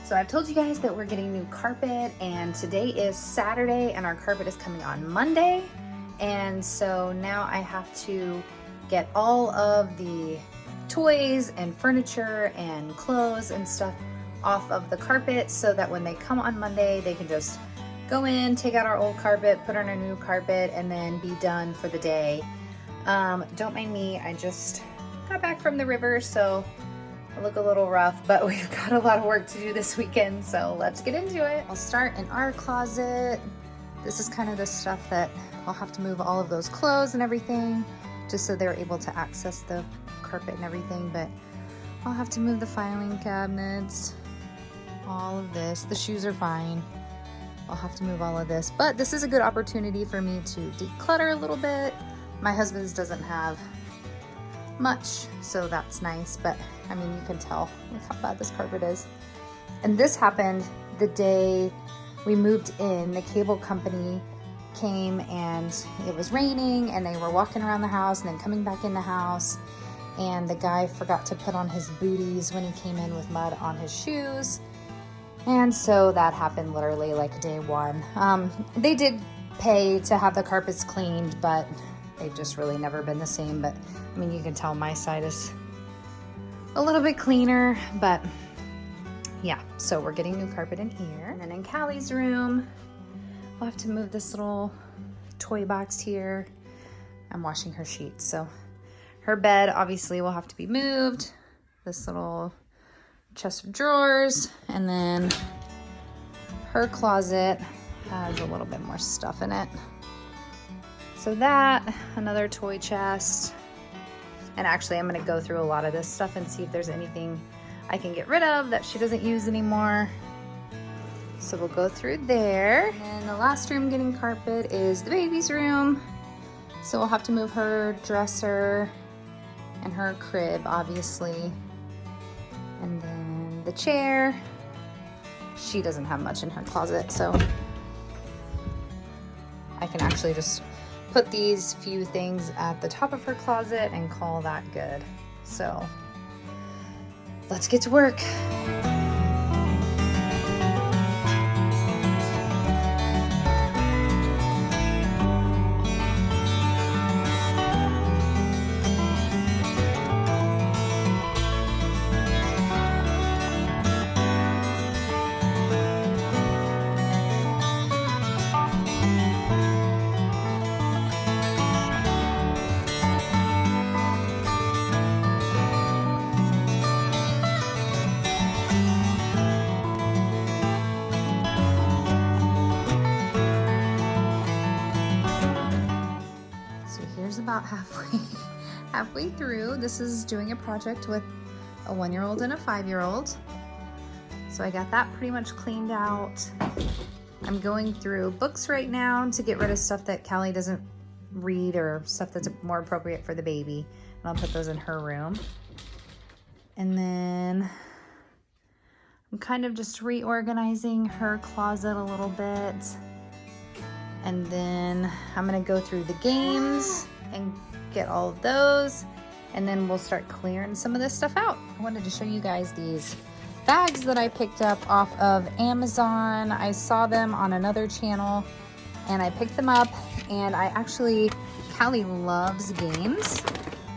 So I've told you guys that we're getting new carpet, and today is Saturday and our carpet is coming on Monday. And so now I have to get all of the toys and furniture and clothes and stuff off of the carpet so that when they come on Monday, they can just go in, take out our old carpet, put on our new carpet, and then be done for the day. Don't mind me, I just got back from the river, so I look a little rough, but we've got a lot of work to do this weekend, so let's get into it. I'll start in our closet. This is kind of the stuff that I'll have to move all of those clothes and everything, just so they're able to access the carpet and everything, but I'll have to move the filing cabinets, all of this. The shoes are fine. I'll have to move all of this, but this is a good opportunity for me to declutter a little bit. My husband's doesn't have much, so that's nice, but I mean, you can tell how bad this carpet is. And this happened the day we moved in. The cable company came and it was raining and they were walking around the house and then coming back in the house, and the guy forgot to put on his booties when he came in with mud on his shoes. And so that happened literally like day one. They did pay to have the carpets cleaned, but they've just really never been the same. But I mean, you can tell my side is a little bit cleaner, but yeah, so we're getting new carpet in here. And then in Callie's room, we'll have to move this little toy box here. I'm washing her sheets, so her bed obviously will have to be moved. This little chest of drawers, and then her closet has a little bit more stuff in it. So that, another toy chest. And actually I'm gonna go through a lot of this stuff and see if there's anything I can get rid of that she doesn't use anymore. So we'll go through there. And the last room getting carpet is the baby's room. So we'll have to move her dresser and her crib, obviously. And then the chair. She doesn't have much in her closet, so I can actually just put these few things at the top of her closet and call that good. So let's get to work. About halfway through. This is doing a project with a 1-year-old and a 5-year-old. So I got that pretty much cleaned out. I'm going through books right now to get rid of stuff that Callie doesn't read or stuff that's more appropriate for the baby. And I'll put those in her room. And then I'm kind of just reorganizing her closet a little bit. And then I'm gonna go through the games and get all of those, and then we'll start clearing some of this stuff out. I wanted to show you guys these bags that I picked up off of Amazon. I saw them on another channel and I picked them up, and Callie loves games,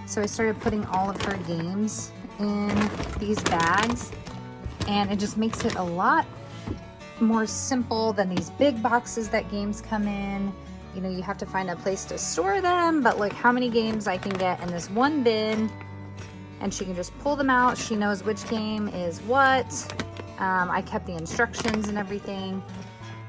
so I started putting all of her games in these bags, and it just makes it a lot more simple than these big boxes that games come in. You know, you have to find a place to store them, but look how many games I can get in this one bin, and she can just pull them out. She knows which game is what. I kept the instructions and everything.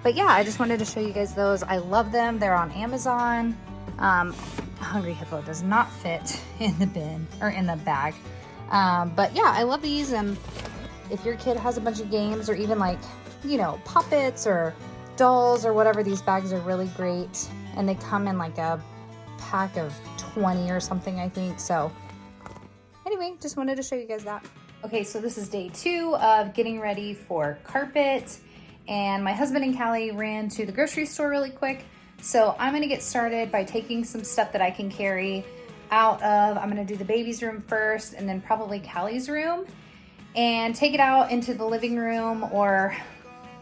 But yeah, I just wanted to show you guys those. I love them. They're on Amazon. Hungry Hippo does not fit in the bin or in the bag. But yeah, I love these. And if your kid has a bunch of games, or even like, you know, puppets or dolls or whatever, these bags are really great. And they come in like a pack of 20 or something, I think. So anyway, just wanted to show you guys that. Okay, so this is day 2 of getting ready for carpet. And my husband and Callie ran to the grocery store really quick. So I'm gonna get started by taking some stuff that I can carry out of, I'm gonna do the baby's room first and then probably Callie's room. and take it out into the living room or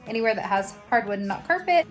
anywhere that has hardwood and not carpet.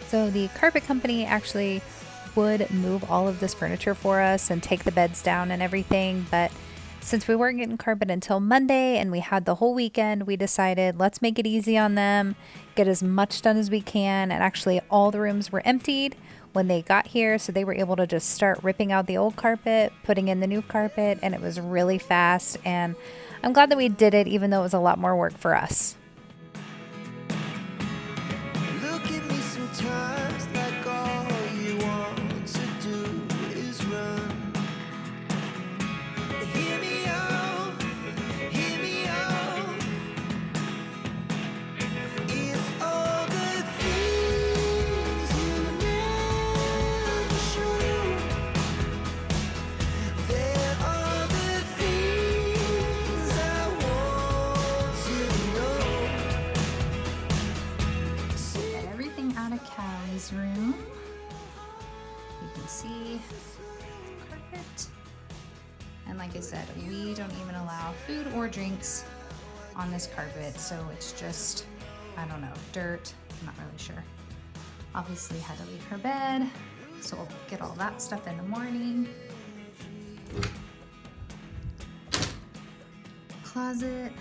So the carpet company actually would move all of this furniture for us and take the beds down and everything, but since we weren't getting carpet until Monday and we had the whole weekend, we decided let's make it easy on them, get as much done as we can, and actually all the rooms were emptied when they got here, so they were able to just start ripping out the old carpet, putting in the new carpet, and it was really fast, and I'm glad that we did it even though it was a lot more work for us. Room. You can see carpet, and like I said, we don't even allow food or drinks on this carpet, so it's just, I don't know, dirt. I'm not really sure. Obviously had to leave her bed, so we'll get all that stuff in the morning. Closet.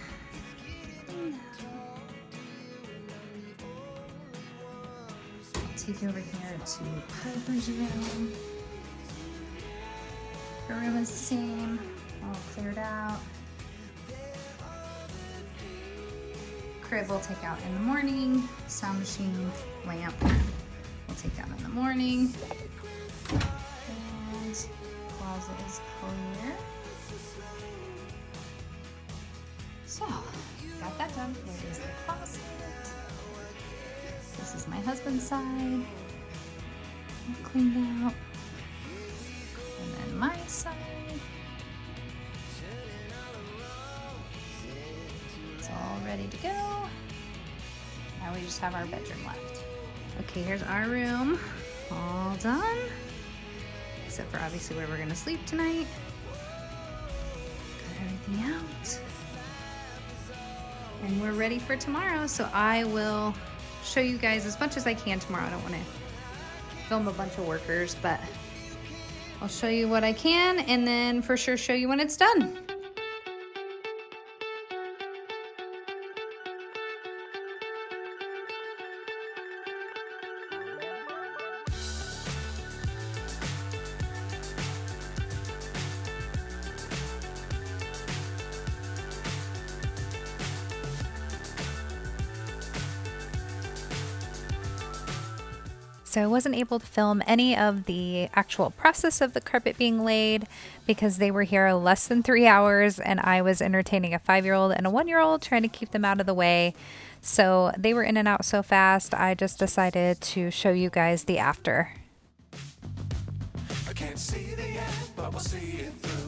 Take you over here to Piper's room. Her room is the same, all cleared out. Crib we'll take out in the morning. Sound machine, lamp, we'll take out in the morning. And closet is clear. So, got that done. There is the closet. This is my husband's side. All cleaned out. on my side. It's all ready to go. Now we just have our bedroom left. Okay, here's our room, all done. Except for obviously where we're gonna sleep tonight. Got everything out. And we're ready for tomorrow, so I will show you guys as much as I can tomorrow. I don't wanna film a bunch of workers, but I'll show you what I can and then for sure show you when it's done. So I wasn't able to film any of the actual process of the carpet being laid because they were here less than 3 hours and I was entertaining a 5-year-old and a 1-year-old trying to keep them out of the way. So they were in and out so fast, I just decided to show you guys the after. I can't see the end, but we'll see it through.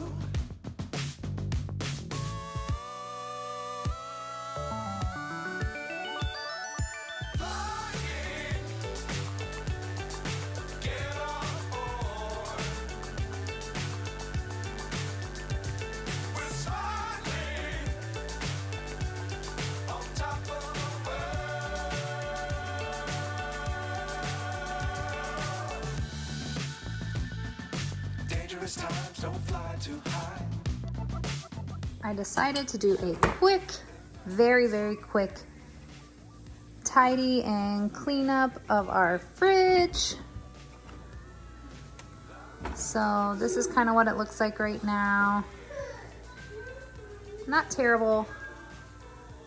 Times don't fly too high. I decided to do a quick, very quick tidy and clean up of our fridge. So this is kind of what it looks like right now. Not terrible,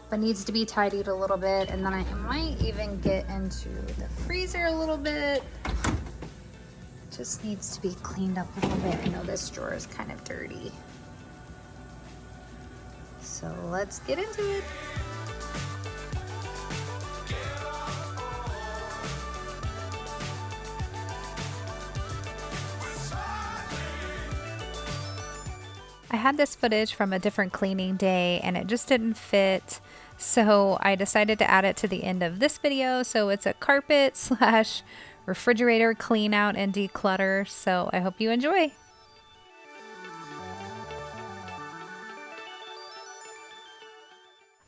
but needs to be tidied a little bit. And then I might even get into the freezer a little bit. Just needs to be cleaned up a little bit. I know this drawer is kind of dirty. So let's get into it. I had this footage from a different cleaning day and it just didn't fit. So I decided to add it to the end of this video. So it's a carpet slash refrigerator clean out and declutter, so I hope you enjoy.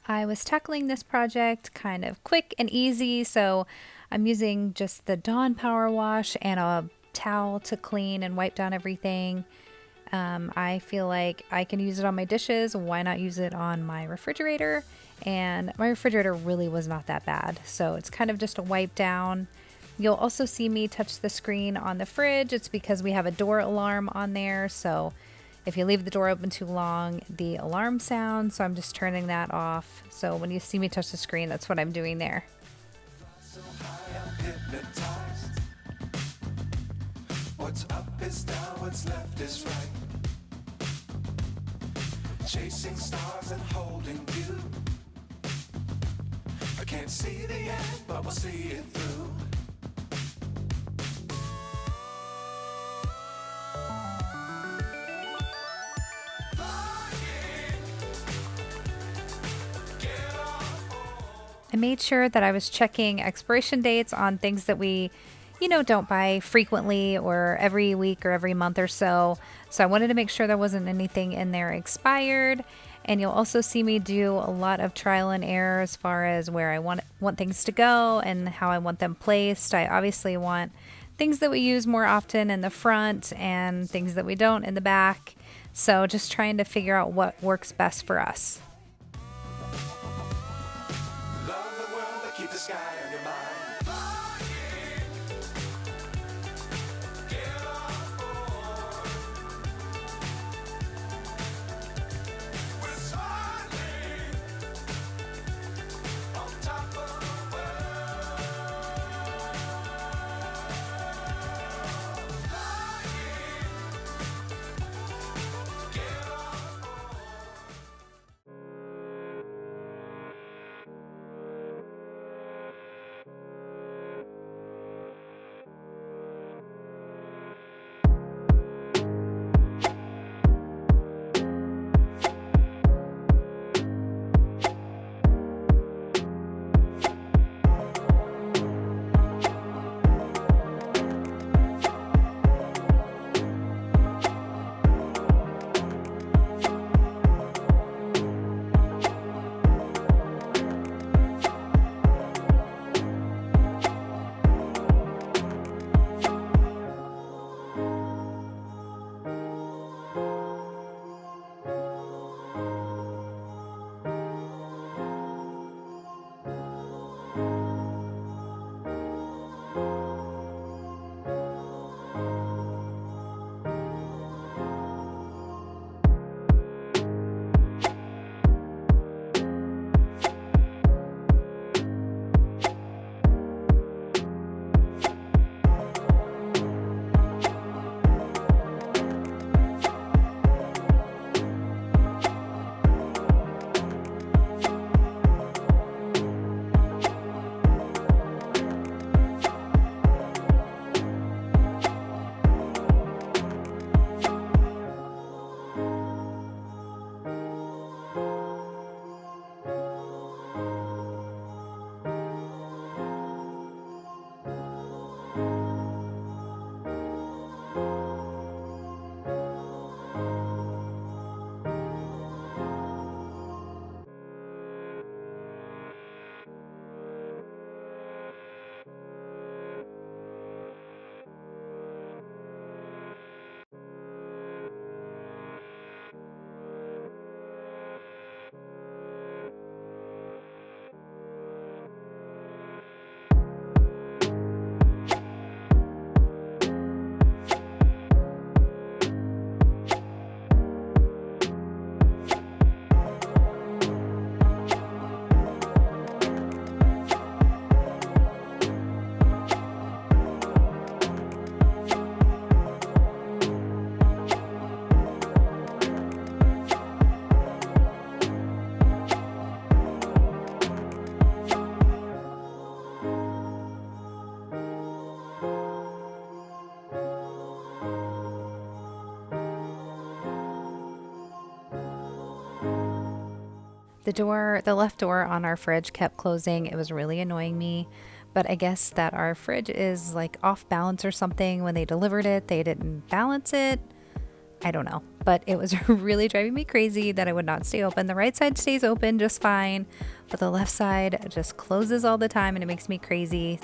I was tackling this project kind of quick and easy, so I'm using just the Dawn Power Wash and a towel to clean and wipe down everything. I feel like I can use it on my dishes, why not use it on my refrigerator? And my refrigerator really was not that bad, so it's kind of just a wipe down. You'll also see me touch the screen on the fridge. It's because we have a door alarm on there. So if you leave the door open too long, the alarm sounds. So I'm just turning that off. So when you see me touch the screen, that's what I'm doing there. So high, I'm hypnotized. What's up is down, what's left is right. Chasing stars and holding you. I can't see the end, but we'll see it through. I made sure that I was checking expiration dates on things that we, don't buy frequently or every week or every month or so. So I wanted to make sure there wasn't anything in there expired. And you'll also see me do a lot of trial and error as far as where I want things to go and how I want them placed. I obviously want things that we use more often in the front and things that we don't in the back. So just trying to figure out what works best for us. Keep the sky on your mind. The left door on our fridge kept closing. It was really annoying me. But I guess that our fridge is like off balance or something. When they delivered it, they didn't balance it. I don't know. But it was really driving me crazy that I would not stay open. The right side stays open just fine, but the left side just closes all the time and it makes me crazy.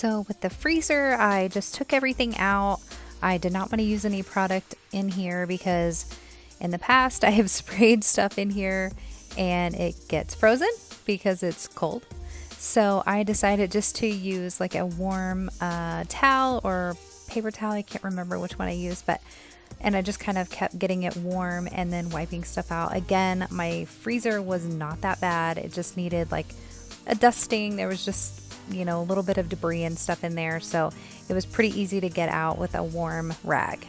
So with the freezer, I just took everything out. I did not want to use any product in here because in the past I have sprayed stuff in here and it gets frozen because it's cold. So I decided just to use like a warm towel or paper towel. I can't remember which one I used, and I just kind of kept getting it warm and then wiping stuff out. Again, my freezer was not that bad. It just needed like a dusting. There was just, a little bit of debris and stuff in there. So it was pretty easy to get out with a warm rag.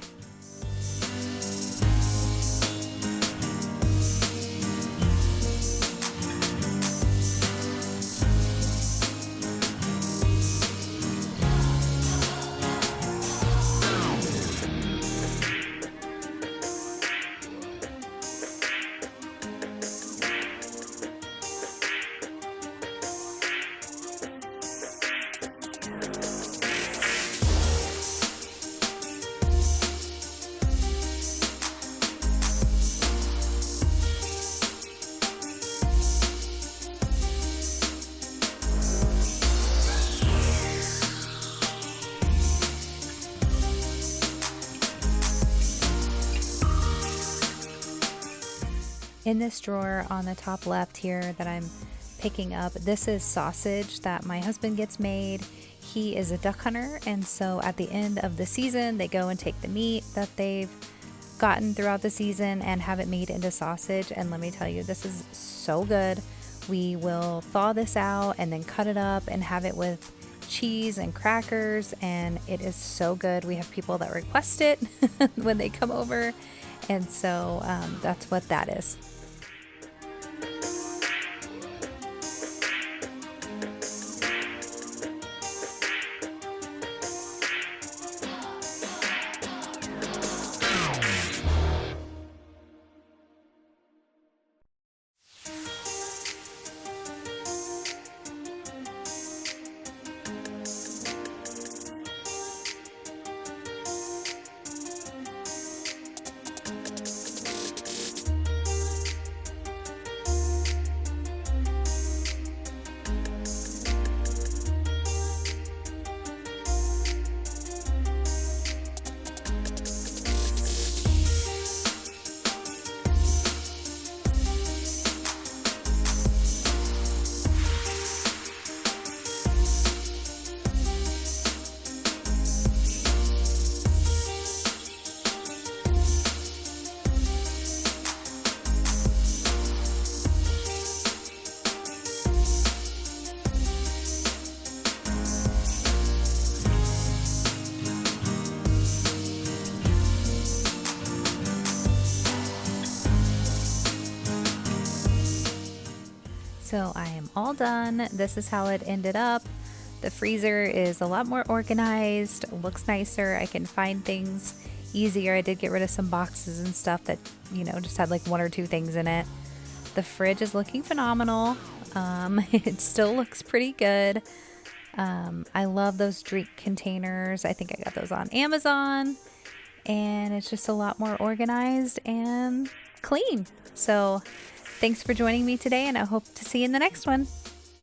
In this drawer on the top left here that I'm picking up, this is sausage that my husband gets made. He is a duck hunter, and so at the end of the season, they go and take the meat that they've gotten throughout the season and have it made into sausage. And let me tell you, this is so good. We will thaw this out and then cut it up and have it with cheese and crackers, and it is so good. We have people that request it when they come over, and so that's what that is. So I am all done. This is how it ended up. The freezer is a lot more organized, looks nicer. I can find things easier. I did get rid of some boxes and stuff that, just had like one or two things in it. The fridge is looking phenomenal. It still looks pretty good. I love those drink containers. I think I got those on Amazon, and it's just a lot more organized and clean. So thanks for joining me today, and I hope to see you in the next one.